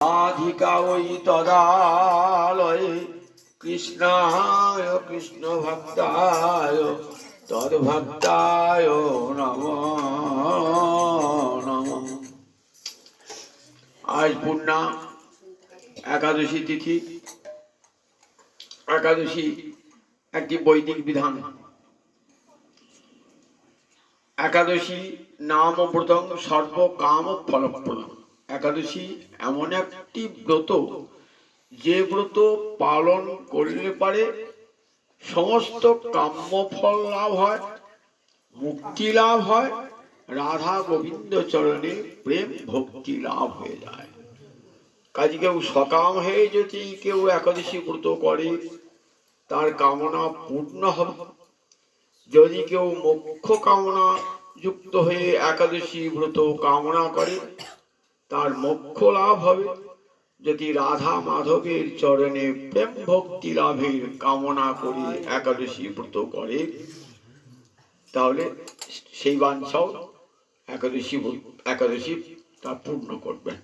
রাধিকা ওই তদালয়ে কৃষ্ণায় কৃষ্ণ ভক্তায় তদ্ভক্তায় নমো নমঃ। আজ পূর্ণা একাদশী তিথি। একাদশী একটি বৈদিক বিধান। একাদশী নাম ব্রতং সর্বকাম ফলপ্রদম। একাদশী এমন একটি ব্রত, যে ব্রত পালন করলে পারে সমস্ত কাম্য ফল লাভ হয়, মুক্তি লাভ হয়, রাধা গোবিন্দ চরণে প্রেম ভক্তি লাভ হয়ে যায়। কাজে কেউ সকাম হয়ে যদি কেউ একাদশী ব্রত করে, তার কামনা পূর্ণ হবে। যদি কেউ মোক্ষ কামনা যুক্ত হয়ে একাদশী ব্রত কামনা করে, তার মোক্ষ লাভ হবে। যদি রাধা মাধবের চরণে প্রেম ভক্তি লাভের কামনা করে একাদশী ব্রত করে, তাহলে সেই বাঞ্ছাও একাদশী তা পূর্ণ করবেন।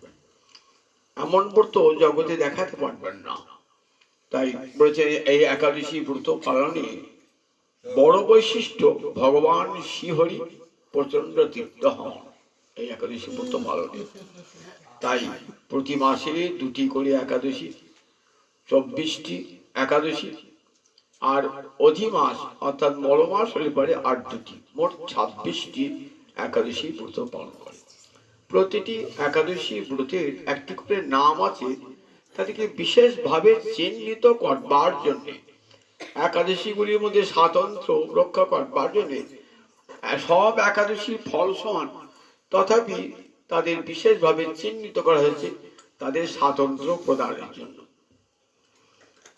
এমন ব্রত জগতে দেখাতে পারবেন না। তাই বলেছে এই একাদশী ব্রত পালনে বড় বৈশিষ্ট্য, ভগবান শ্রীহরি প্রচন্ড তৃপ্ত হন এই একাদশী ব্রত পালনে। তাই প্রতি মাসে দুটি করে একাদশী, 24টি একাদশী, আর অধিমাস অর্থাৎ বড় মাস হলে পরে আর দুটি, মোট 26টি একাদশী ব্রত পালন করে। প্রতিটি একাদশী ব্রতের একটি করে নাম আছে। তাদেরকে বিশেষভাবে চিহ্নিত করবার জন্য, একাদশীগুলির মধ্যে স্বাতন্ত্র্য রক্ষা করবার জন্য সব একাদশীর ফল সমান, তথাপি তাদের বিশেষভাবে চিহ্নিত করা হয়েছে তাদের স্বাতন্ত্র্য প্রদানের জন্য।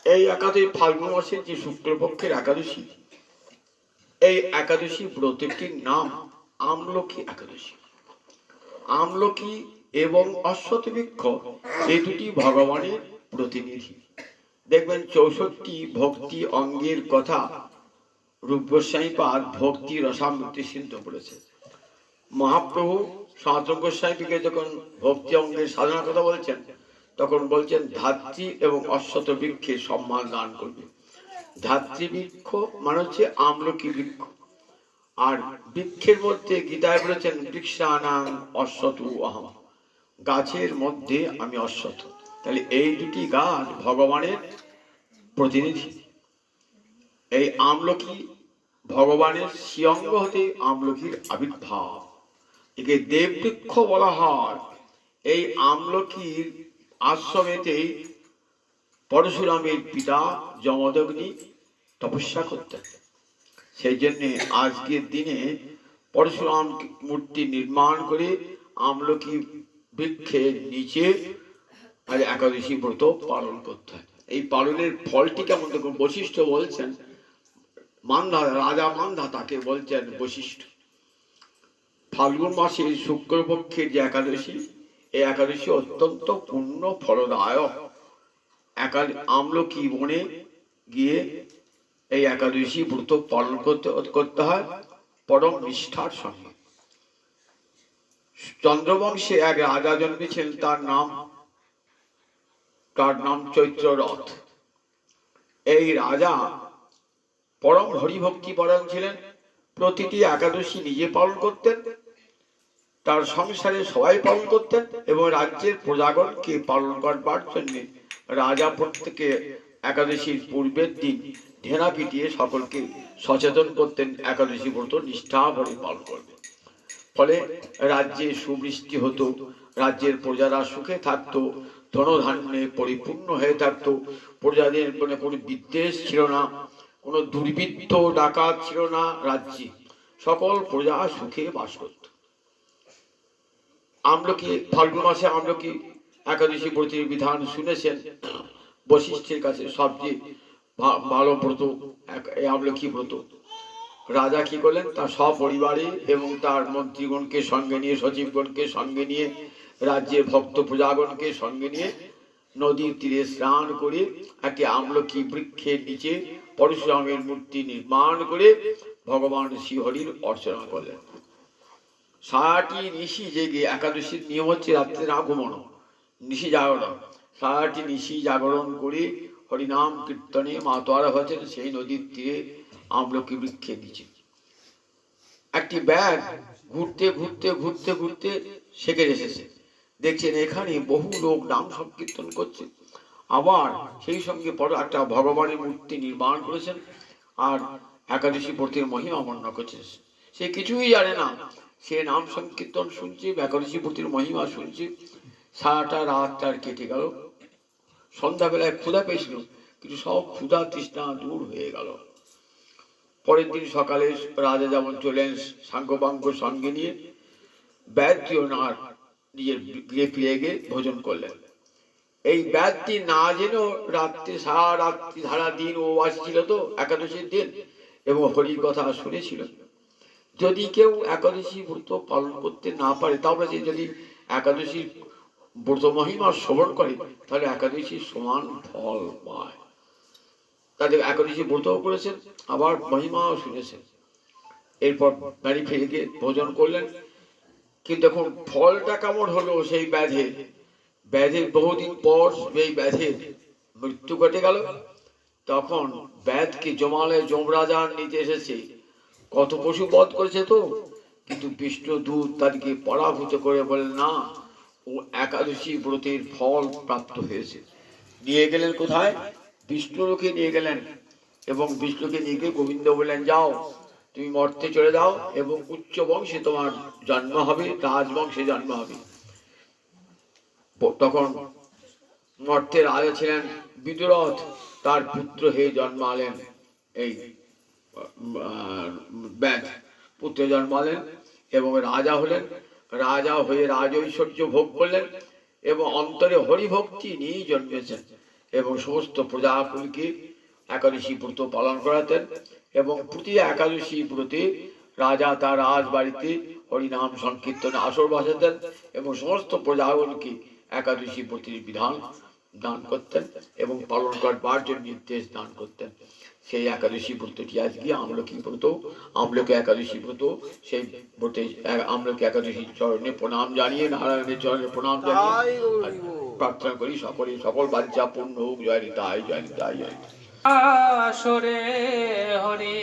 এই একাদশী ফাল্গুন মাসের যে শুক্লপক্ষের একাদশী, এই একাদশী ব্রতটির নাম আমলকি একাদশী। আমলকি এবং অশ্বত্থ বৃক্ষ এই দুটি ভগবানের প্রতিনিধি। দেখবেন 64 ভক্তি অঙ্গের কথা রূপ গোস্বামী পাদ ভক্তি রসামৃতি সিন্ধু বলেছে। মহাপ্রভু সনাতন গোস্বামীকে যখন ভক্তি অঙ্গের সাধনার কথা বলছেন, তখন বলছেন ধাত্রী এবং অশ্বত্থ বৃক্ষে সম্মান দান করবে। ধাত্রী বৃক্ষ মানে হচ্ছে আমলকি বৃক্ষ, আর বৃক্ষের মধ্যে গীতায় বলেছেন বৃক্ষানাং অশ্বত্থ অহম, গাছের মধ্যে আমি অশ্বত্থ। তাহলে এই দুটি গাছ ভগবানের প্রতিনিধি। এই আমলকি ভগবানের শ্রীঅঙ্গ হতে আমলকির আবির্ভাব, একে দেববৃক্ষ বলা হয়। এই আমলকির আশ্রমেতেই পরশুরামের পিতা যমদগ্নি তপস্যা করতেন। সেই জন্য আজকের দিনে পরশুরাম মূর্তি নির্মাণ করে আমলকি বৃক্ষের নিচে আজ একাদশী ব্রত পালন করতে হয়। এই পালনের ফলটি কেমন দেখুন, বৈশিষ্ট্য বলছেন মান্ধা, রাজা মান্ধা তাকে বলছেন বৈশিষ্ট্য। ফাল্গুন মাসের শুক্লপক্ষের যে একাদশী, এই একাদশী অত্যন্ত পূর্ণ ফলদায়ক। আমলকি বনে গিয়ে এই একাদশী ব্রত পালন করতে হয় পরম নিষ্ঠার সঙ্গে। চন্দ্রবংশে এক রাজা জন্মেছিলেন, তার নাম চৈত্ররথ। এই রাজা পরম হরিভক্তি পরায়ণ ছিলেন। প্রতিটি একাদশী নিজে পালন করতেন, তার সংসারে সবাই পালন করতেন, এবং রাজ্যের প্রজাগণকে পালন করবার জন্য রাজা প্রত্যেকে একাদশীর পূর্বের দিন ঢেনা পিটিয়ে সকলকে সচেতন করতেন একাদশী ব্রত নিষ্ঠাভরে পালন করবে। ফলে রাজ্যে সুবৃষ্টি হতো, রাজ্যের প্রজারা সুখে থাকতো, ধনধান্যে পরিপূর্ণ হয়ে থাকতো, প্রজাদের কোনো বিদ্বেষ ছিল না, কোনো দুর্বৃত্ত ডাকাত ছিল না রাজ্যে, সকল প্রজা সুখে বাস করত। আমলকি ফাল্গুন মাসে আমলকি একাদশী ব্রতের বিধান শুনেছেন। বশিষ্ঠের কাছে সবচেয়ে ভালো ব্রত এই আমলকি ব্রত। রাজা কি করলেন, তার সপরিবারে এবং তার মন্ত্রীগণকে সঙ্গে নিয়ে, সচিবগণকে সঙ্গে নিয়ে, রাজ্যের ভক্ত প্রজাগণকে সঙ্গে নিয়ে নদীর তীরে স্নান করে একটি আমলকি বৃক্ষের নিচে পরশুরামের মূর্তি নির্মাণ করে ভগবান শ্রীহরির অর্চনা করলেন। সারাটি ঋষি জেগে, একাদশীর নিয়ম হচ্ছে রাত্রে না ঘুমানো, নিশি জাগরণ, সারাটি নিশি জাগরণ করে হরিনাম কীর্তনে মাতোয়ারা হয়েছেন সেই নদীর তীরে আমলকি বৃক্ষে নিচে। একটি ব্যাগ ঘুরতে ঘুরতে ঘুরতে ঘুরতে সেকে এসেছে। দেখছেন এখানে বহু লোক নাম সংকীর্তন করছে, আবার সেই সঙ্গে পরে একটা ভগবানের মূর্তি নির্মাণ করেছেন আর একাদশী ব্রতের মহিমা বর্ণনা করছে। সে কিছুই জানে না, সে নাম সংকীর্তন শুনছে, একাদশী ব্রতের মহিমা শুনছে। সারাটা রাত তার কেটে গেল। সন্ধ্যাবেলায় ক্ষুধা পেয়েছিল, কিন্তু সব ক্ষুধা তৃষ্ণা দূর হয়ে গেল। পরের দিন সকালে রাজা যেমন চলেন সাঙ্গপাঙ্গ সঙ্গে নিয়ে, ব্যাধটি ওনার নিজের গৃহে ফিরে গিয়ে ভোজন করলেন। এই ব্যাধটি না জেনেও রাত্রি সারা দিন ও আসছিল তো একাদশীর দিন, এবং হরির কথা শুনেছিল। যদি কেউ একাদশী ব্রত পালন করতে না পারে, তাহলে সে যদি একাদশীর ব্রত মহিমা শ্রবণ করে, তাহলে একাদশীর সমান ফল পায়। তাদের একাদশী ব্রতও করেছেন, আবার মহিমাও শুনেছেন। এরপর বাড়ি ফিরে গিয়ে ভোজন করলেন। কিন্তু এখন ফলটা কেমন হলো সেই ব্যাধের? ব্যাধের বহুদিন পর এই ব্যাধের মৃত্যু ঘটে গেল। তখন ব্যাধকে জমালে যমরাজার নিতে এসেছে। কত পশু বধ করেছে তো, কিন্তু বিষ্ণু দূত তাদেরকে পরাভূত করে বলেন না, ও একাদশী ব্রতের ফল প্রাপ্ত হয়েছে। নিয়ে গেলেন কোথায়? বিষ্ণুলোকে নিয়ে গেলেন, এবং বিষ্ণুকে নিয়ে গিয়ে গোবিন্দ বললেন, যাও তুমি মর্তে চলে যাও, এবং উচ্চ বংশে তোমার জন্ম হবে, রাজবংশে জন্ম হবে। তখন মর্তের রাজা ছিলেন বিদুরথ, তার পুত্র হয়ে জন্মালেন এই ব্যাধ, পুত্র জন্মালেন এবং রাজা হলেন। রাজা হয়ে রাজ ঐশ্বর্য ভোগ করলেন এবং অন্তরে হরিভক্তি নিয়ে জন্মেছেন, এবং সমস্ত প্রজাকুলকে একাদশী ব্রত পালন করাতেন। এবং প্রতি একাদশী ব্রতে রাজা তার রাজবাড়িতে হরিনাম সংকীর্তনে আসর বসাতেন এবং সমস্ত প্রজাগণকে একাদশী ব্রতের বিধান দান করতেন এবং পালন করবার জন্য নির্দেশ দান করতেন। সেই একাদশী ব্রতটি আজকে আমলকি ব্রত, আমলকি একাদশী ব্রত। সেই ব্রতে আমলকি একাদশীর চরণে প্রণাম জানিয়ে, নারায়ণের চরণে প্রণাম জানিয়ে প্রার্থনা করি সকলে সকল বাঞ্ছা পূর্ণ হোক। জয় নিতাই, জয় নিতাই, জয় নিতাই। আসরে হরি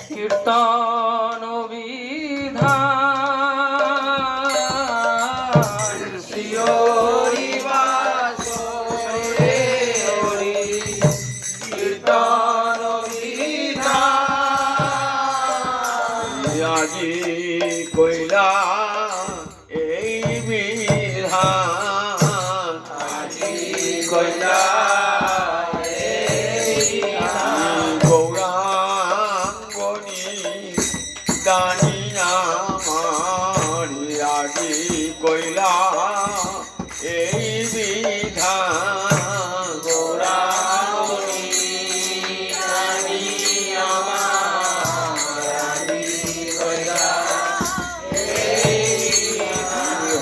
কীর্তন বিধান, শ্রী হরি বাসরে হরি কীর্তন বিধান। আজি কইলা এই বিধান, আজি কইলা দানিয়া মারি আজি কইলা এই বিধান, গৌরাঙ্গী দানিয়া মারি কইলা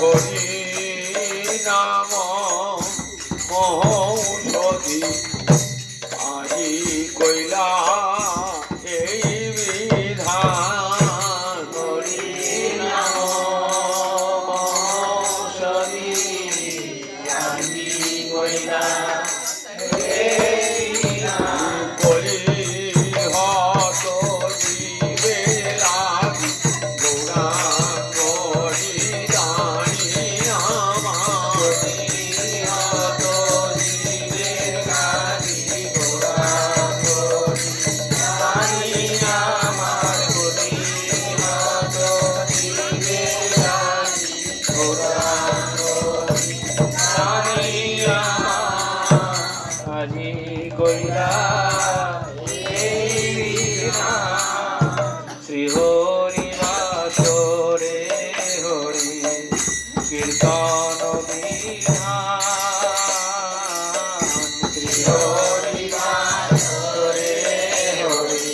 হরি নাম মহৌষধি আজি কইলা এই বিধান, হরি নাম মহৌষধি আজি কইলা বলি হত জীবে লাগি গৌরাঙ্গ নিদানি আমার, হত জীবের কাজী গৌরাঙ্গ নিদানি আমার, হরি হত জীবের কাজী গৌরাঙ্গ নিদানি আমার। আজি কইলা এই বিধান, শ্রী হরি বাসরে হরি কীর্তন বিধান, শ্রী হরি বাসরে হরি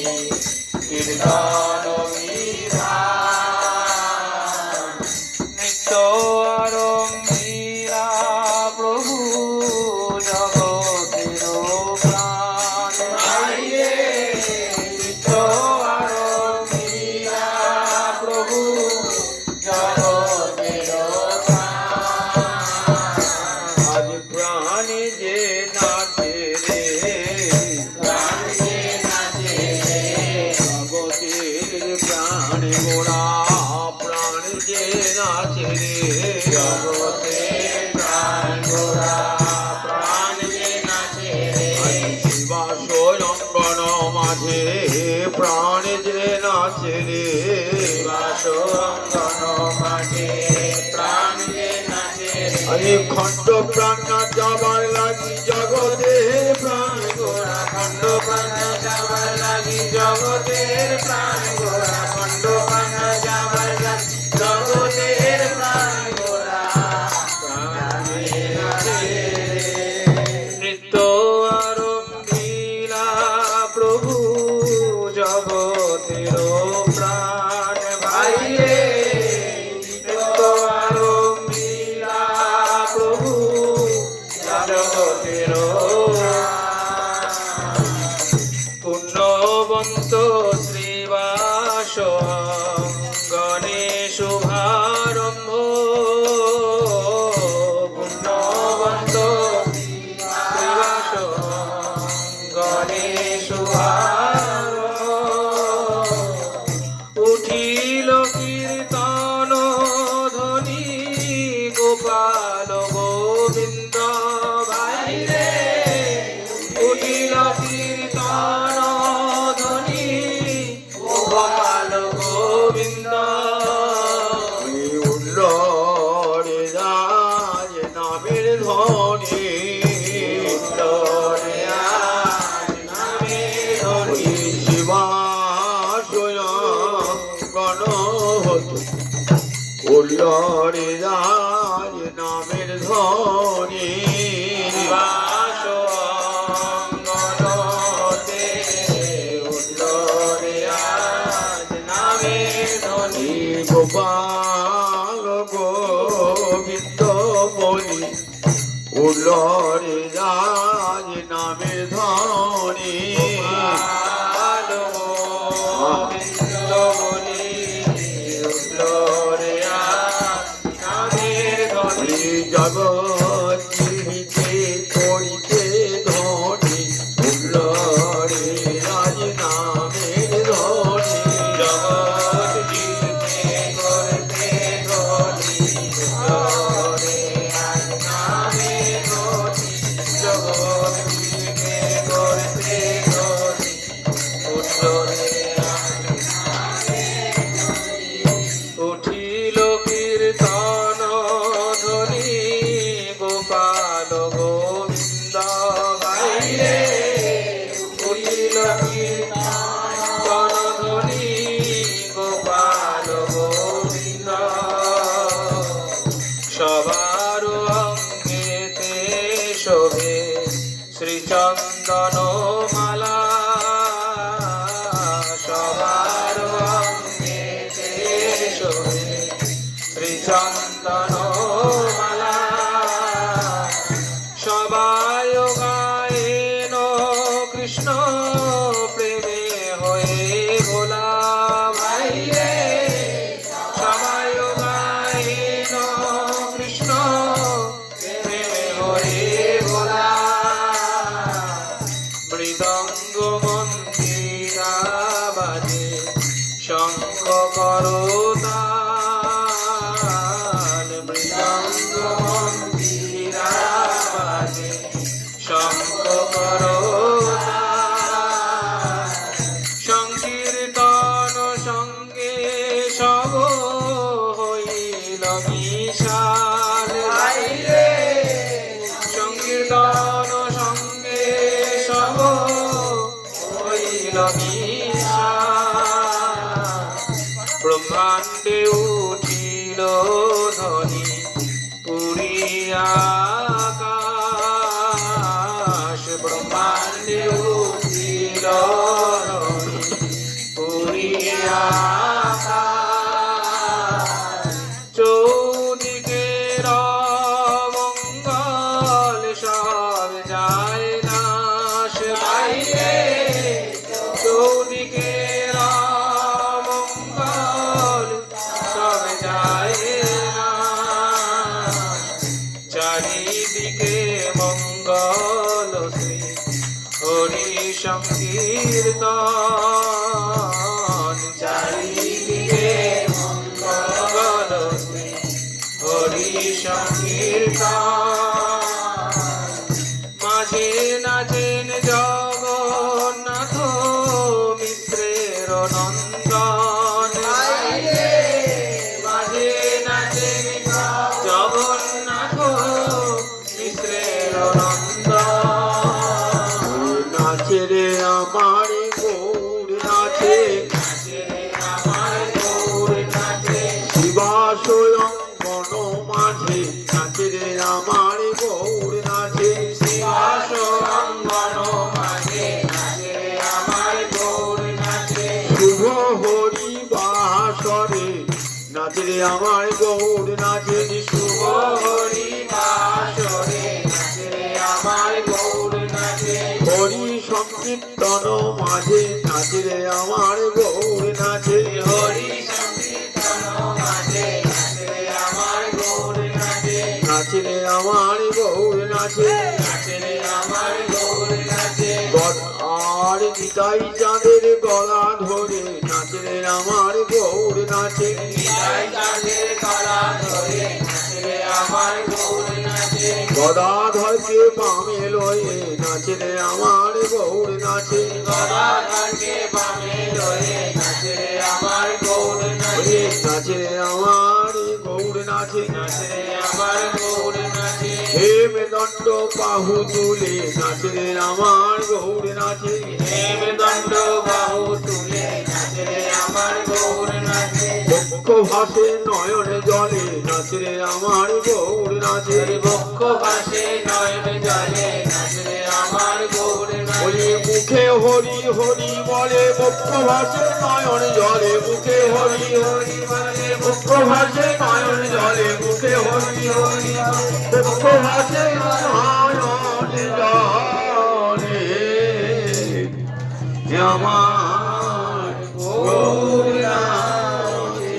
কীর্তন বিধান। নিত্য আরম্ভীরা প্রভু জগতের প্রাণ, নিত্য আরম্ভীরা প্রভু জগতের প্রাণ। প্রাণে যে নাচে রে, জগতের প্রাণ গোড়া প্রাণ যে নাচে রে, শিবাসরঙ্গন মাঝে প্রাণ যে নাচে রে, আরে খণ্ড প্রাণ না যাবার লাগি জগতের প্রাণ গোড়া, খণ্ড প্রাণ না যাবার লাগি জগতের প্রাণ গোড়া, খণ্ড প্রাণ না যাবার লাগি জগতের প্রাণ গোড়া, নৃত্য আরম্ভিলা প্রভু জগতের প্রাণ ভাইরে, নৃত্য আরম্ভিলা প্রভু জগতের পুণ্যবন্ত শ্রীবাস গণেশ শুভারম্ভ, পুণ্যবন্ত শ্রীবাস গণেশ শুভারম্ভ, উঠিল কীর্তন ধ্বনি গোপাল গোবিন্দ ভাইরে, উঠিল কীর্তন ধ্বনি গোপাল গোবিন্দ, উল্লরে রাজ নামের ধ্বনি, উল্লরে আজ নামের ধ্বনি, শিবাসরঙ্গন হতো উল্লরে রাজ নামের ধ্বনি, বাসঙ্গনতে উল্লরে আজ নামের ধ্বনি, গোপাল গোবিন্দ বলি উল্লরে রাজ নামের ধ্বনি, গোপাল গোবিন্দ বলি উল্লরে আজ নামের ধ্বনি, জগৎ চিনিতে করিতে ধনি উল্লরে রাজ নামের ধ্বনি, জগৎ জিতে করতে ধনি উল্লরে আজ নামের ধ্বনি, জগৎ জিতে করতে ধনি উল্লরে আজ নামের ধ্বনি, উঠিল কীর্তন ধ্বনি গোপাল গোবিন্দ ভাইরে, উঠিল কীর্তন ধ্বনি গোপাল গোবিন্দ, সবার অঙ্গেতে শোভে শ্রীচন্দন মালা, সবার অঙ্গেতে শোভে শ্রীচন্দন মালা, সবাই গায়েন কৃষ্ণ প্রেমে হয়ে ভোলা ভাইরে, সবাই গায়েন কৃষ্ণ প্রেমে হয়ে ভোলা, মৃদঙ্গ মন্দিরা বাজে শঙ্খ করতাল, মৃদঙ্গ মন্দিরা বাজে শঙ্খ করতাল, সংকীর্তন সঙ্গে সব হইল বিশাল ভাইরে, সংকীর্তন সঙ্গে সব হইল বিশাল, ব্রহ্মাণ্ডে উঠিল ধ্বনি পুরী আকাশ, ব্রহ্মাণ্ডে উঠিল ধ্বনি পুরী আকাশ, চৌদিকের মঙ্গল সব যায় নাশ ভাইরে, চৌদিকের মঙ্গল সব যায় নাশ, চারিদিকে সংকীর্তন চারিদিকে মঙ্গল হরি সংকীর্তন মাঝে নাচেন জগন্নাথ মিশ্রের নন্দন মাঝে নাচেন জগন্নাথ মিশ্রের নন্দন নাচে রে আমার গৌর নাচে আমার গৌর নাচে শিবা স্বয়ং বন মাঝে নাচে রে আমার গৌর নাচে শিবাস অঙ্গন মাঝে নাচে আমার গৌর নাচে শুভ হরি বাসরে নাচে রে আমার গৌর নাচে শুভ হরি বাসরে নাচে আমার গৌর নাচে হরি সংকীর্তন মাঝে নাচে রে আমার গৌর নাচে হরি সংকীর্তন মাঝে নাচে আমার গৌর নাচে নাচে রে আমার গৌর নাচে নাচে আমার গৌর নাচে আর নিতাই চাঁদের গলা ধরে নাচে রে আমার গৌর নাচে নিতাই চাঁদের গলা ধরে নাচে আমার গৌর নাচে গদাধরকে বামে লয়ে নাচে রে আমার গৌর নাচে গদাধরকে বামে লয়ে নাচে আমার গৌর নাচে নাচে রে আমার গৌর নাচে নাচে আমার গৌর নাচে হে মেদণ্ড বাহু তুলে নাচে রে আমার গৌর নাচে হেমদণ্ড বাহু তুলে নাচে আমার গৌর নাচে বক্ষ ভাসে নয়ন জলে নাচে রে আমার গৌর নাচে বক্ষ ভাসে নয়ন জলে নাচে আমার গৌর ওই নাচে মুখে হরি হরি বলে বক্ষ ভাসে নয়ন জলে মুখে হরি হরি বলে বক্ষ ভাসে নয়ন জলে মুখে হরি হরি বক্ষ ভাসে নয়ন জলে আমার গৌর নাচে।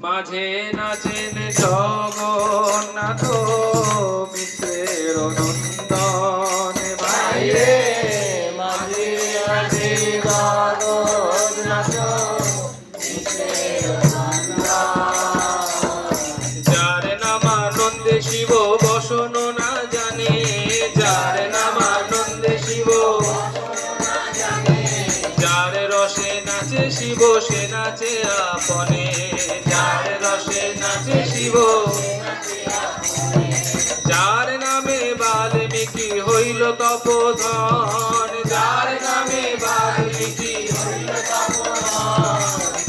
মাঝে নাচেন জগন্নাথ মিশ্রের নন্দন বাইরে মাঝে আছে জগন্নাথ মিশ্রের নন্দন যার নাম আনন্দে শিব বসন না জানে যার নাম আনন্দে শিব যার রসে নাচে শিব সে নাচে আপনে যার রসে নাচে শিব যার নামে বাল্মীকি হইল তপোধন যার নামে বাল্মীকি হইল তপোধন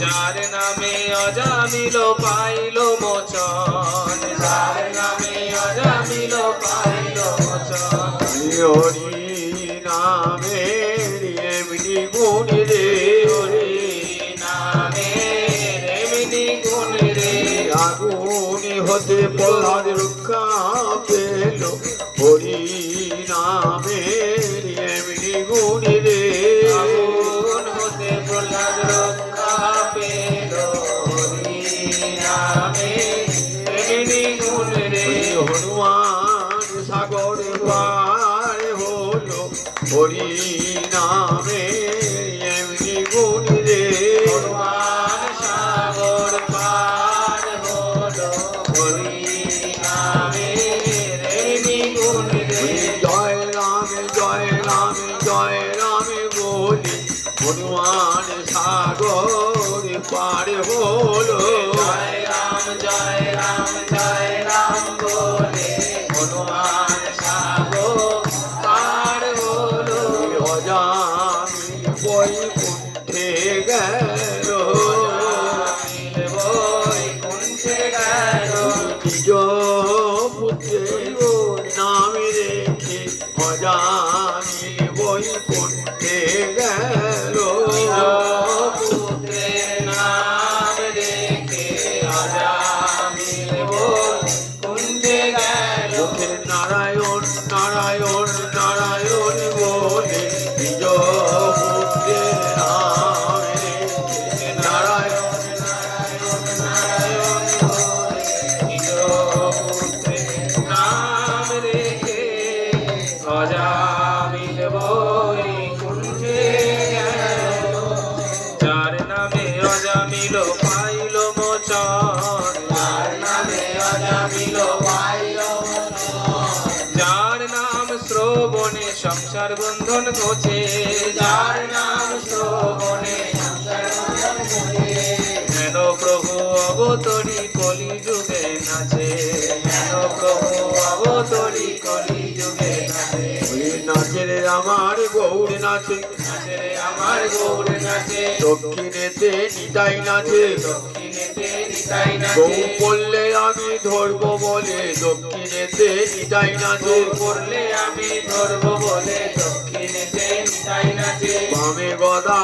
যার নামে অজামিল পাইল মোচন যার নামে অজামিল পাইল মোচন হরি নামে এমনি গুণ রে হরি নামে রেমিনি গুণ রে আগুন হতে প্রহ্লাদ রক্ষা পেল হরি নামে এমনি গুণ রে আগুন হতে প্রহ্লাদ রক্ষা পেল হরি নামে রেমিনি গুণ রে হনুমান সাগর পার হলো হরি নামে এমনি গুণ রে হনুমান সাগর পার হলো হরি নামে রেমিনি গুণ রে জয় রাম জয় রাম জয় রাম বলি হনুমান সাগর পার হলো জয় রাম জয় রাম জয় রাম বলে হনুমান সাগর পার হলো অজামিল বৈকুণ্ঠে গেল অজামিল বৈকুণ্ঠে গেল নিজ পুত্রের নাম রেখে অজামিল বৈকুণ্ঠে গেল পুত্রের নাম রেখে অজামিল বৈকুণ্ঠে গেল মুখে নারায়ণ নারায়ণ নারায়ণ বলে নিজ পুত্রের নাম রেখে নারায়ণ নারায়ণ নারায়ণ বলে নিজ পুত্রের নাম রেখে অজামিল বৈকুণ্ঠে সংসার বন্ধন ঘোচে, যার নাম শ্রবণে সংসার বন্ধন ঘোচে। হেন প্রভু অবতরী কলি যুগে নাচে, হেন প্রভু অবতরী কলি যুগে নাচে। ওই নাচে রে আমার গৌর নাচে, নাচে রে আমার গৌর নাচে, দক্ষিণেতে নিতাই নাচে, দক্ষিণেতে নিতাই নাচে। গৌ পড়লে আমি ধরবো বলে দক্ষিণেতে নিতাই নাচে, গৌর পড়লে আমি ধরবো বলে দক্ষিণেতে নিতাই নাচে। বামে গদা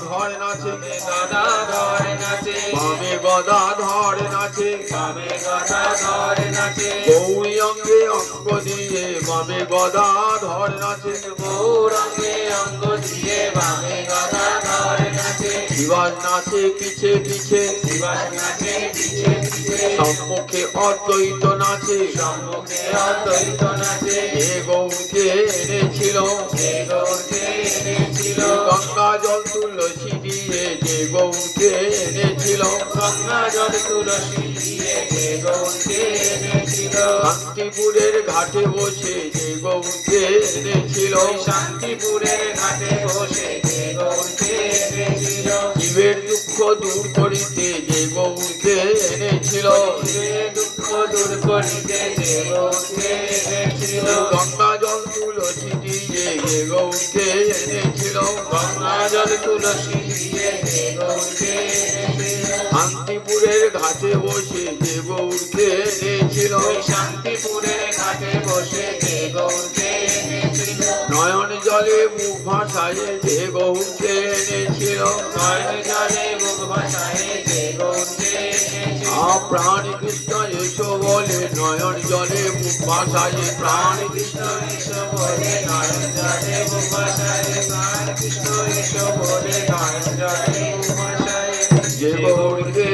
ধর নাচে, গদা ধরে নাচে, বামে গদা ধর নাচে, বামে গদা ধরে নাচে। গৌরী অঙ্গে অঙ্গ দিয়ে বামে গদা ধর নাচে, গৌরঙ্গে অঙ্গ দিয়ে বামে গদা ধরে নাচে। শিবাস নাচে পিছে পিছে, শিবাস নাচে পিছে পিছে, সম্মুখে অদ্বৈত নাচে, সম্মুখে অদ্বৈত নাচে। এ গৌরকে এনেছিল, যে গৌরকে এনেছিল, গঙ্গা জল তুলসী দিয়ে যে গৌরকে এনেছিল, গঙ্গা জল তুলসী দিয়ে যে গৌরকে এনেছিল। শান্তিপুরের ঘাটে বসে যে গৌরকে এনেছিল, শান্তিপুরের ঘাটে বসে যে গৌরকে এনেছিল। জীবের দুঃখ দূর করিতে যে গৌরকে এনেছিল, যে দুঃখ দূর করিতে যে গৌরকে এনেছিল। গঙ্গা জল তুলসী দিয়ে যে গৌরকে এনেছিল, গঙ্গা জল তুলসী দিয়ে যে গৌরকে এনেছিল। শান্তিপুরের ঘাটে বসে যে গৌরকে এনেছিল, শান্তিপুরের ঘাটে বসে যে গৌরকে এনেছিল। নয়ন জলে মুখ ভাসায় যে গৌরকে এনেছিল, নয়ন জলে মুখ ভাসায় যে গৌরকে এনেছিল। প্রাণ কৃষ্ণ এসো বলে নয়ন জলে মুখ ভাসায়, প্রাণ কৃষ্ণ এসো বলে নয়ন জলে মুখ ভাসায়, প্রাণ কৃষ্ণ এসো বলে নয়ন জলে মুখ ভাসায়। যে গৌরকে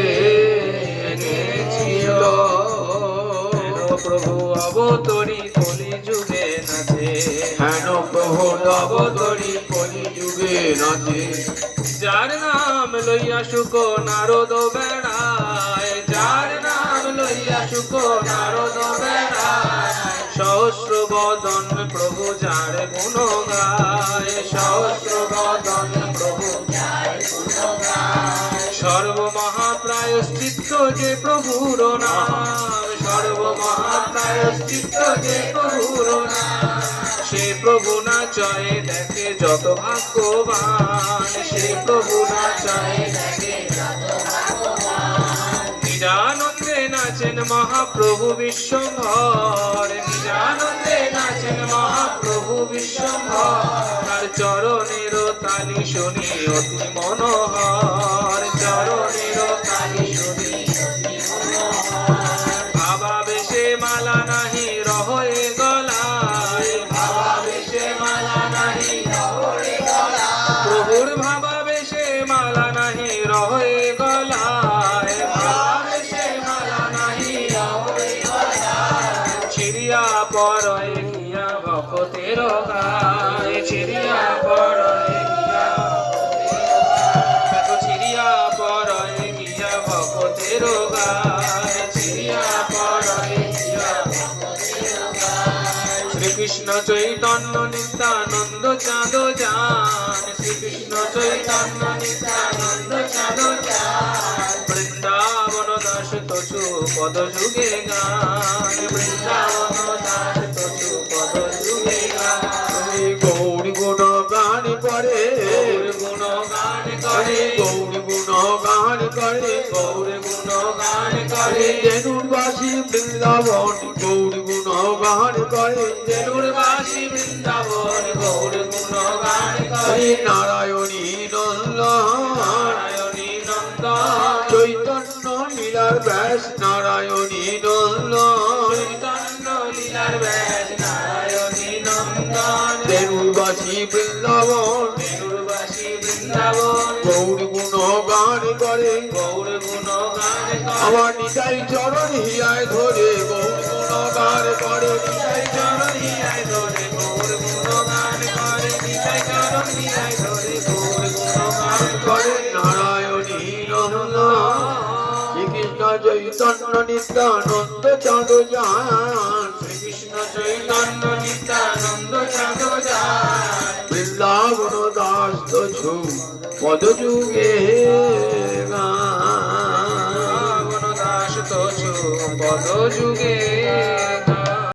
এনেছিল। হেন প্রভু অবতরী কলি যুগে নাচে, হেন প্রভু অবতরী কলি যুগে নাচে, যার নাম লইয়া শুক নারদ বেড়ায়, যার নাম লইয়া শুক নারদ বেড়ায়। সহস্র বদন প্রভু যার গুণ গায়, সহস্র বদন প্রভু যার গুণ গায়। সর্বমহাপ্রায়শ্চিত্ত যে প্রভুর নাম, সর্বমহাপ্রায়শ্চিত্ত যে প্রভুর নাম। সে প্রভু নাচয়ে দেখে যত ভাগ্যবান, সে প্রভু নাচয়ে দেখে যত ভাগ্যবান। নিজানন্দে নাচেন মহাপ্রভু বিশ্বম্ভর, নিজানন্দে নাচেন মহাপ্রভু বিশ্বম্ভর। তার চরণের তালি শুনি অতি মনোহর, চরণের তালি শুনি অতি মনোহর। ভাবাবেশে মালা নাহি রহয়ে গলায়, ভাবাবেশে মালা নাহি রহয়ে গলায়। প্রভুর ভাবাবেশে মালা নাহি রহয়ে গলায়, ভাবাবেশে মালা নাহি রহয়ে গলায়। ছিড়িয়া পরয়ে গিয়া ভক্তের গায়, ছিড়িয়া পরয়ে গিয়া দেখো ছিড়িয়া পরয়ে গিয়া ভক্তের গায়, ছিড়িয়া পরয়ে গিয়া ভক্তের গায়। শ্রীকৃষ্ণ চৈতন্য নিত্যানন্দ চাঁদ যান, শ্রীকৃষ্ণ চৈতন্য নিত্যানন্দ চাঁদ যান। বৃন্দাবন দাস তচু পদ যুগে গান, বৃন্দাবন দাস তচু পদ যুগে গান। গৌর গুণ গান করে, গৌর গুণ গান করে, গৌর গুণ গান করে, গৌর গুণ গান করে। জেনুরবাসী বৃন্দাবন গৌর গুণ গান করে, জেনুরবাসী বৃন্দাবন গৌর গুণ গান করে। নারায়ণী নন্দন নারায়ণী নন্দন, চৈতন্য লীলার ব্যাস নারায়ণী নন্দন, চৈতন্য লীলার ব্যাস নারায়ণী নন্দন। জেনুরবাসী বৃন্দাবন জেনুরবাসী বৃন্দাবন গৌর গুণ গান করে, গৌর গুণ গান করে। আমার নিতাই চরণ হিয়ায় ধরে গৌর গুণ গান করে, নিতাই চরণ হিয়ায় ধরে গৌর গুণ গান করে, নিতাই চরণ হিয়ায় ধরে গৌর গুণ গান করে। নারায়ণী নন্দন শ্রীকৃষ্ণ চৈতন্য নিত্যানন্দ চাঁদ যান, শ্রীকৃষ্ণ চৈতন্য নিত্যানন্দ চাঁদ তোছু পদযুগে শ্রাবণ দাস তোছু পদ যুগে